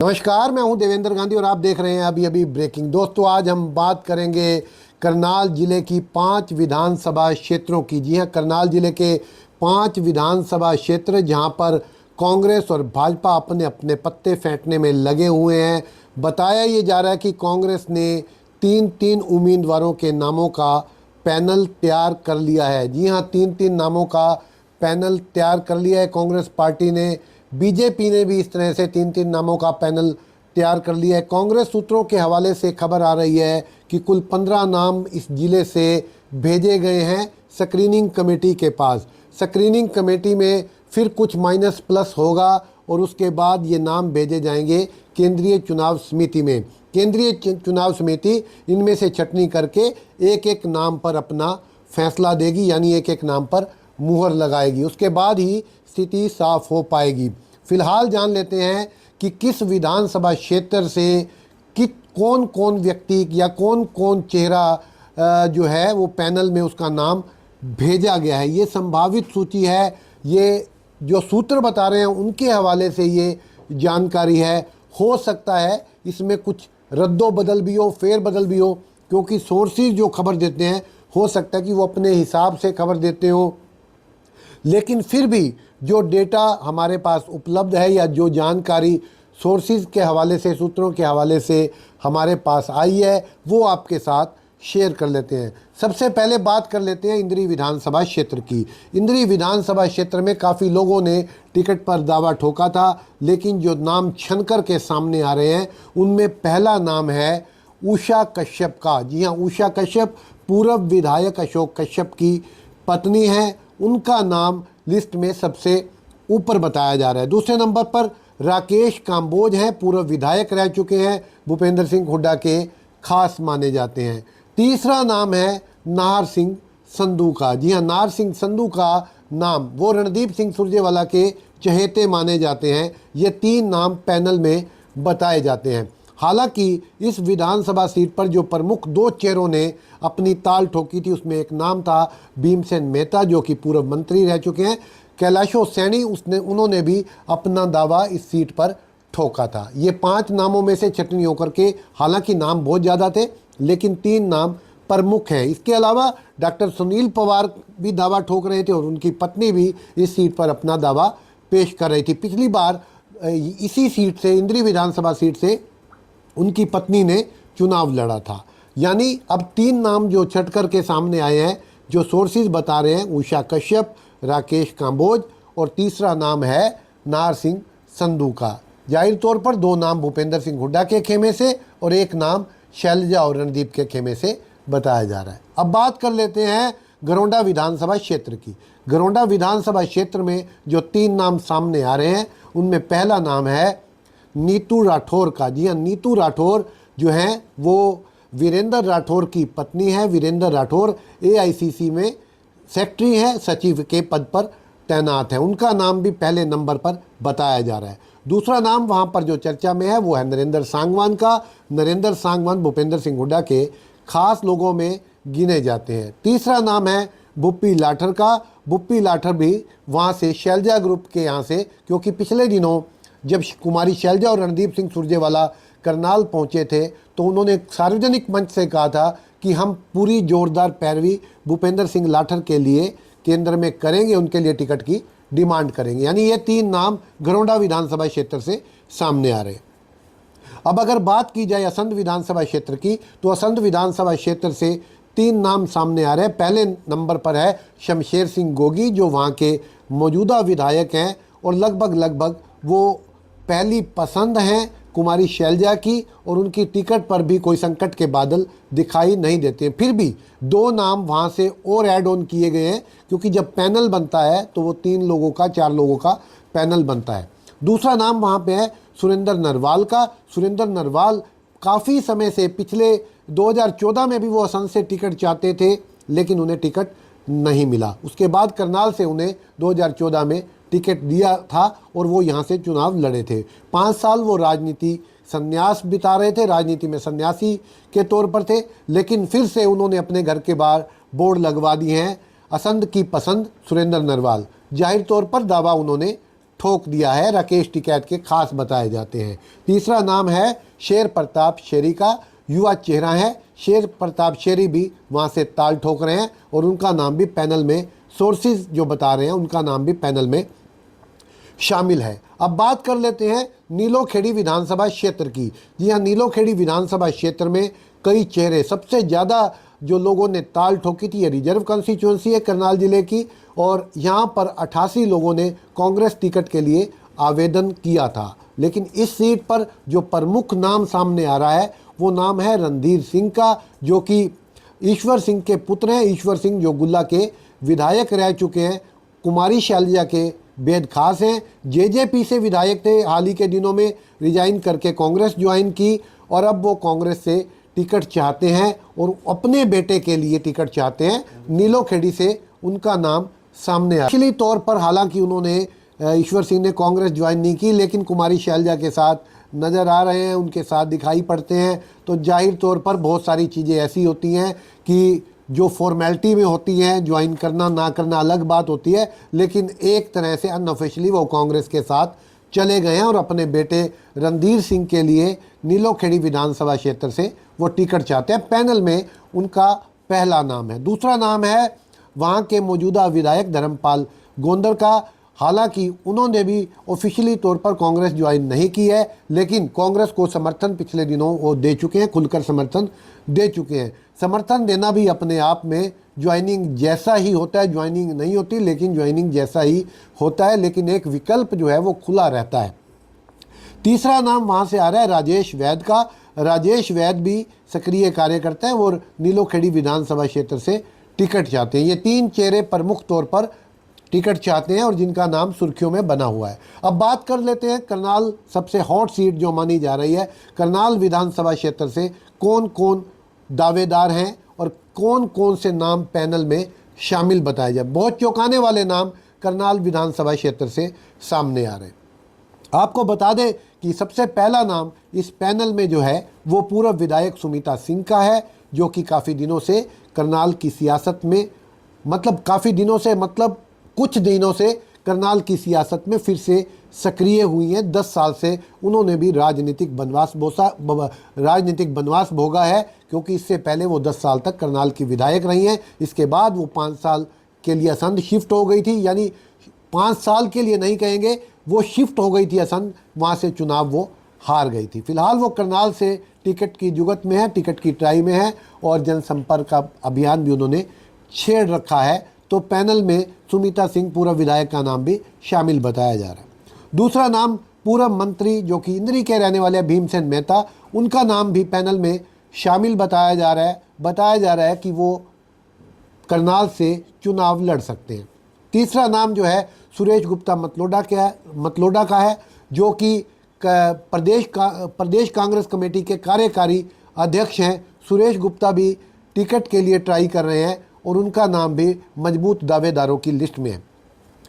नमस्कार, मैं हूं देवेंद्र गांधी और आप देख रहे हैं अभी अभी ब्रेकिंग। दोस्तों, आज हम बात करेंगे करनाल जिले की 5 विधानसभा क्षेत्रों की। जी हां, करनाल जिले के 5 विधानसभा क्षेत्र जहां पर कांग्रेस और भाजपा अपने अपने पत्ते फेंटने में लगे हुए हैं। बताया ये जा रहा है कि कांग्रेस ने तीन तीन उम्मीदवारों के नामों का पैनल तैयार कर लिया है। जी हां, तीन तीन नामों का पैनल तैयार कर लिया है कांग्रेस पार्टी ने। बीजेपी ने भी इस तरह से तीन तीन नामों का पैनल तैयार कर लिया है। कांग्रेस सूत्रों के हवाले से खबर आ रही है कि कुल 15 नाम इस जिले से भेजे गए हैं स्क्रीनिंग कमेटी के पास। स्क्रीनिंग कमेटी में फिर कुछ माइनस प्लस होगा और उसके बाद ये नाम भेजे जाएंगे केंद्रीय चुनाव समिति में। केंद्रीय चुनाव समिति इनमें से छटनी करके एक एक नाम पर अपना फैसला देगी, यानी एक एक नाम पर मुहर लगाएगी। उसके बाद ही स्थिति साफ हो पाएगी। फिलहाल जान लेते हैं कि किस विधानसभा क्षेत्र से कौन कौन व्यक्ति या कौन कौन चेहरा जो है वो पैनल में उसका नाम भेजा गया है। ये संभावित सूची है, ये जो सूत्र बता रहे हैं उनके हवाले से ये जानकारी है। हो सकता है इसमें कुछ रद्दो बदल भी हो, फेर बदल भी हो, क्योंकि सोर्सेज जो खबर देते हैं हो सकता है कि वो अपने हिसाब से खबर देते हो, लेकिन फिर भी जो डेटा हमारे पास उपलब्ध है या जो जानकारी सोर्सेज के हवाले से, सूत्रों के हवाले से हमारे पास आई है, वो आपके साथ शेयर कर लेते हैं। सबसे पहले बात कर लेते हैं इंद्री विधानसभा क्षेत्र की। इंद्री विधानसभा क्षेत्र में काफ़ी लोगों ने टिकट पर दावा ठोका था, लेकिन जो नाम छनकर के सामने आ रहे हैं उनमें पहला नाम है उषा कश्यप का। जी हाँ, उषा कश्यप पूर्व विधायक अशोक कश्यप की पत्नी है। उनका नाम लिस्ट में सबसे ऊपर बताया जा रहा है। दूसरे नंबर पर राकेश काम्बोज हैं, पूर्व विधायक रह चुके हैं, भूपेंद्र सिंह हुड्डा के खास माने जाते हैं। तीसरा नाम है नाहर सिंह संधू का। जी हाँ, नाहर सिंह संधू का नाम, वो रणदीप सिंह सुरजेवाला के चहेते माने जाते हैं। ये 3 नाम पैनल में बताए जाते हैं। हालांकि इस विधानसभा सीट पर जो प्रमुख 2 चेहरों ने अपनी ताल ठोकी थी, उसमें एक नाम था भीमसेन मेहता, जो कि पूर्व मंत्री रह चुके हैं। कैलाशो सैनी उन्होंने भी अपना दावा इस सीट पर ठोका था। ये 5 नामों में से छटनी होकर के, हालांकि नाम बहुत ज़्यादा थे लेकिन 3 नाम प्रमुख हैं। इसके अलावा डॉक्टर सुनील पवार भी दावा ठोक रहे थे और उनकी पत्नी भी इस सीट पर अपना दावा पेश कर रही थी। पिछली बार इसी सीट से, इंद्री विधानसभा सीट से उनकी पत्नी ने चुनाव लड़ा था। यानी अब 3 नाम जो छट कर के सामने आए हैं, जो सोर्सेज बता रहे हैं, उषा कश्यप, राकेश काम्बोज और तीसरा नाम है नाहर सिंह संधू का। जाहिर तौर पर 2 नाम भूपेंद्र सिंह हुड्डा के खेमे से और एक नाम शैलजा और रणदीप के खेमे से बताया जा रहा है। अब बात कर लेते हैं गरोंडा विधानसभा क्षेत्र की। गरोंडा विधानसभा क्षेत्र में जो 3 नाम सामने आ रहे हैं उनमें पहला नाम है नीतू राठौर का। जी हाँ, नीतू राठौर जो हैं वो वीरेंद्र राठौर की पत्नी है। वीरेंद्र राठौर AICC में सेक्रेटरी हैं, सचिव के पद पर तैनात है। उनका नाम भी पहले नंबर पर बताया जा रहा है। दूसरा नाम वहां पर जो चर्चा में है वो है नरेंद्र सांगवान का। नरेंद्र सांगवान भूपेंद्र सिंह हुड्डा के खास लोगों में गिने जाते हैं। तीसरा नाम है बुप्पी लाठर का। बुप्पी लाठर भी वहाँ से शैलजा ग्रुप के यहाँ से, क्योंकि पिछले दिनों जब कुमारी शैलजा और रणदीप सिंह सुरजेवाला करनाल पहुंचे थे तो उन्होंने सार्वजनिक मंच से कहा था कि हम पूरी जोरदार पैरवी भूपेंद्र सिंह लाठर के लिए केंद्र में करेंगे, उनके लिए टिकट की डिमांड करेंगे। यानी ये 3 नाम गरोंडा विधानसभा क्षेत्र से सामने आ रहे। अब अगर बात की जाए असंध विधानसभा क्षेत्र की, तो असंध विधानसभा क्षेत्र से 3 नाम सामने आ रहे हैं। पहले नंबर पर है शमशेर सिंह गोगी, जो वहाँ के मौजूदा विधायक हैं और लगभग वो पहली पसंद हैं कुमारी शैलजा की, और उनकी टिकट पर भी कोई संकट के बादल दिखाई नहीं देते। फिर भी 2 नाम वहाँ से और ऐड ऑन किए गए हैं, क्योंकि जब पैनल बनता है तो वो 3 लोगों का, 4 लोगों का पैनल बनता है। दूसरा नाम वहाँ पे है सुरेंद्र नरवाल का। सुरेंद्र नरवाल काफ़ी समय से, पिछले 2014 में भी वो असंध से टिकट चाहते थे लेकिन उन्हें टिकट नहीं मिला। उसके बाद करनाल से उन्हें 2014 में टिकट दिया था और वो यहाँ से चुनाव लड़े थे। 5 साल वो राजनीति संन्यास बिता रहे थे, राजनीति में सन्यासी के तौर पर थे, लेकिन फिर से उन्होंने अपने घर के बाहर बोर्ड लगवा दिए हैं, असंध की पसंद सुरेंद्र नरवाल। जाहिर तौर पर दावा उन्होंने ठोक दिया है। राकेश टिकैत के खास बताए जाते हैं। तीसरा नाम है शेर प्रताप शेरी का, युवा चेहरा है। शेर प्रताप शेरी भी वहाँ से ताल ठोक रहे हैं और उनका नाम भी पैनल में, सोर्सेज जो बता रहे हैं उनका नाम भी पैनल में शामिल है। अब बात कर लेते हैं नीलोखेड़ी विधानसभा क्षेत्र की। जी हाँ, नीलोखेड़ी विधानसभा क्षेत्र में कई चेहरे, सबसे ज़्यादा जो लोगों ने ताल ठोकी थी, ये रिजर्व कॉन्स्टिट्यूंसी है करनाल जिले की, और यहाँ पर 88 लोगों ने कांग्रेस टिकट के लिए आवेदन किया था। लेकिन इस सीट पर जो प्रमुख नाम सामने आ रहा है वो नाम है रणधीर सिंह का, जो कि ईश्वर सिंह के पुत्र हैं। ईश्वर सिंह जो गुल्ला के विधायक रह चुके हैं, कुमारी शैलजा के बेहद खास हैं। जेजेपी से विधायक थे, हाल ही के दिनों में रिजाइन करके कांग्रेस ज्वाइन की और अब वो कांग्रेस से टिकट चाहते हैं और अपने बेटे के लिए टिकट चाहते हैं। नीलोखेड़ी से उनका नाम सामने आया। पिछली तौर पर हालांकि उन्होंने, ईश्वर सिंह ने कांग्रेस ज्वाइन नहीं की, लेकिन कुमारी शैलजा के साथ नज़र आ रहे हैं, उनके साथ दिखाई पड़ते हैं। तो जाहिर तौर पर बहुत सारी चीज़ें ऐसी होती हैं कि जो फॉर्मेलिटी में होती हैं, ज्वाइन करना ना करना अलग बात होती है, लेकिन एक तरह से अनऑफिशियली वो कांग्रेस के साथ चले गए हैं और अपने बेटे रणधीर सिंह के लिए नीलोखेड़ी विधानसभा क्षेत्र से वो टिकट चाहते हैं। पैनल में उनका पहला नाम है। दूसरा नाम है वहाँ के मौजूदा विधायक धर्मपाल गोंदर का। हालांकि उन्होंने भी ऑफिशियली तौर पर कांग्रेस ज्वाइन नहीं की है, लेकिन कांग्रेस को समर्थन पिछले दिनों वो दे चुके हैं, खुलकर समर्थन दे चुके हैं। समर्थन देना भी अपने आप में ज्वाइनिंग जैसा ही होता है, ज्वाइनिंग नहीं होती लेकिन ज्वाइनिंग जैसा ही होता है, लेकिन एक विकल्प जो है वो खुला रहता है। तीसरा नाम वहाँ से आ रहा है राजेश वैद का। राजेश वैद भी सक्रिय कार्यकर्ता हैं और नीलोखेड़ी विधानसभा क्षेत्र से टिकट चाहते हैं। ये तीन चेहरे प्रमुख तौर पर टिकट चाहते हैं और जिनका नाम सुर्खियों में बना हुआ है। अब बात कर लेते हैं करनाल, सबसे हॉट सीट जो मानी जा रही है, करनाल विधानसभा क्षेत्र से कौन कौन दावेदार हैं और कौन कौन से नाम पैनल में शामिल बताए जाए। बहुत चौंकाने वाले नाम करनाल विधानसभा क्षेत्र से सामने आ रहे हैं। आपको बता दें कि सबसे पहला नाम इस पैनल में जो है वो पूर्व विधायक सुमिता सिंह का है, जो कि काफ़ी दिनों से करनाल की सियासत में, मतलब कुछ दिनों से करनाल की सियासत में फिर से सक्रिय हुई हैं। 10 साल से उन्होंने भी राजनीतिक बनवास भोगा है, क्योंकि इससे पहले वो 10 साल तक करनाल की विधायक रही हैं। इसके बाद वो 5 साल के लिए असंध शिफ्ट हो गई थी, यानी 5 साल के लिए नहीं कहेंगे, वो शिफ्ट हो गई थी असंध, वहाँ से चुनाव वो हार गई थी। फिलहाल वो करनाल से टिकट की जुगत में है, टिकट की ट्राई में है और जनसंपर्क का अभियान भी उन्होंने छेड़ रखा है। तो पैनल में सुमिता सिंह पूर्व विधायक का नाम भी शामिल बताया जा रहा है। दूसरा नाम पूर्व मंत्री जो कि इंद्री के रहने वाले भीमसेन मेहता, उनका नाम भी पैनल में शामिल बताया जा रहा है कि वो करनाल से चुनाव लड़ सकते हैं। तीसरा नाम जो है सुरेश गुप्ता मतलोडा का है, जो कि प्रदेश कांग्रेस कमेटी के कार्यकारी अध्यक्ष हैं। सुरेश गुप्ता भी टिकट के लिए ट्राई कर रहे हैं और उनका नाम भी मजबूत दावेदारों की लिस्ट में है।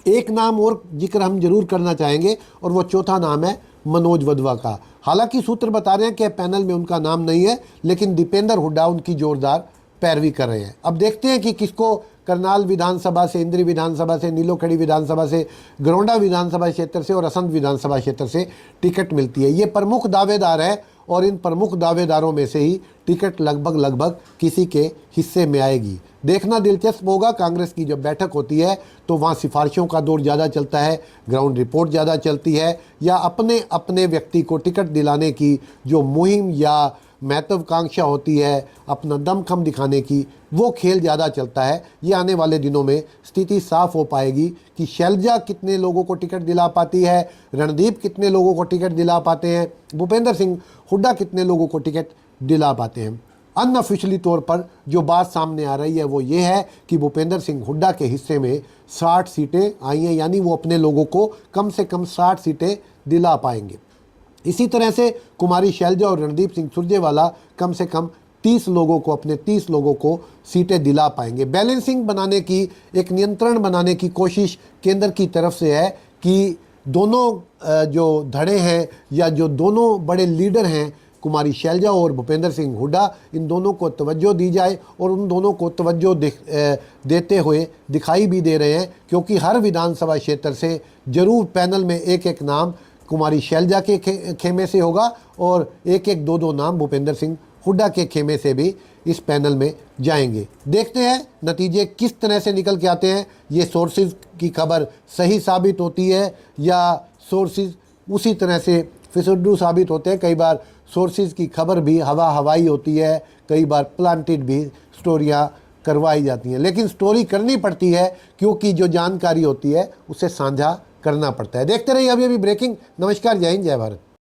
एक नाम और जिक्र हम जरूर करना चाहेंगे और वो चौथा नाम है मनोज वधवा का। हालांकि सूत्र बता रहे हैं कि पैनल में उनका नाम नहीं है, लेकिन दीपेंद्र हुड्डा उनकी जोरदार पैरवी कर रहे हैं। अब देखते हैं कि किसको करनाल विधानसभा से, इंद्री विधानसभा से, नीलोखेड़ी विधानसभा से, गरौंडा विधानसभा क्षेत्र से और असंध विधानसभा क्षेत्र से टिकट मिलती है। ये प्रमुख दावेदार है और इन प्रमुख दावेदारों में से ही टिकट लगभग किसी के हिस्से में आएगी। देखना दिलचस्प होगा। कांग्रेस की जब बैठक होती है तो वहाँ सिफारिशों का दौर ज़्यादा चलता है, ग्राउंड रिपोर्ट ज़्यादा चलती है, या अपने व्यक्ति को टिकट दिलाने की जो मुहिम या महत्वाकांक्षा होती है, अपना दमखम दिखाने की, वो खेल ज़्यादा चलता है। ये आने वाले दिनों में स्थिति साफ हो पाएगी कि शैलजा कितने लोगों को टिकट दिला पाती है, रणदीप कितने लोगों को टिकट दिला पाते हैं, भूपेंद्र सिंह हुड्डा कितने लोगों को टिकट दिला पाते हैं। अनऑफिशियली तौर पर जो बात सामने आ रही है वो ये है कि भूपेंद्र सिंह हुड्डा के हिस्से में 60 सीटें आई हैं, यानी वो अपने लोगों को कम से कम 60 सीटें दिला पाएंगे। इसी तरह से कुमारी शैलजा और रणदीप सिंह सुरजेवाला कम से कम 30 लोगों को सीटें दिला पाएंगे। बैलेंसिंग बनाने की, एक नियंत्रण बनाने की कोशिश केंद्र की तरफ से है कि दोनों जो धड़े हैं या जो दोनों बड़े लीडर हैं कुमारी शैलजा और भूपेंद्र सिंह हुड्डा, इन दोनों को तवज्जो दी जाए और उन दोनों को तवज्जो देते हुए दिखाई भी दे रहे हैं, क्योंकि हर विधानसभा क्षेत्र से ज़रूर पैनल में एक एक नाम कुमारी शैलजा के खेमे से होगा और एक एक दो दो नाम भूपेंद्र सिंह हुड्डा के खेमे से भी इस पैनल में जाएंगे। देखते हैं नतीजे किस तरह से निकल के आते हैं। ये सोर्सेज की खबर सही साबित होती है या सोर्सेज उसी तरह से फिसड्डू साबित होते हैं। कई बार सोर्सेज की खबर भी हवाई होती है, कई बार प्लांटेड भी स्टोरियाँ करवाई जाती हैं, लेकिन स्टोरी करनी पड़ती है क्योंकि जो जानकारी होती है उसे साझा करना पड़ता है। देखते रहिए अभी ब्रेकिंग। नमस्कार, जय हिंद, जय भारत।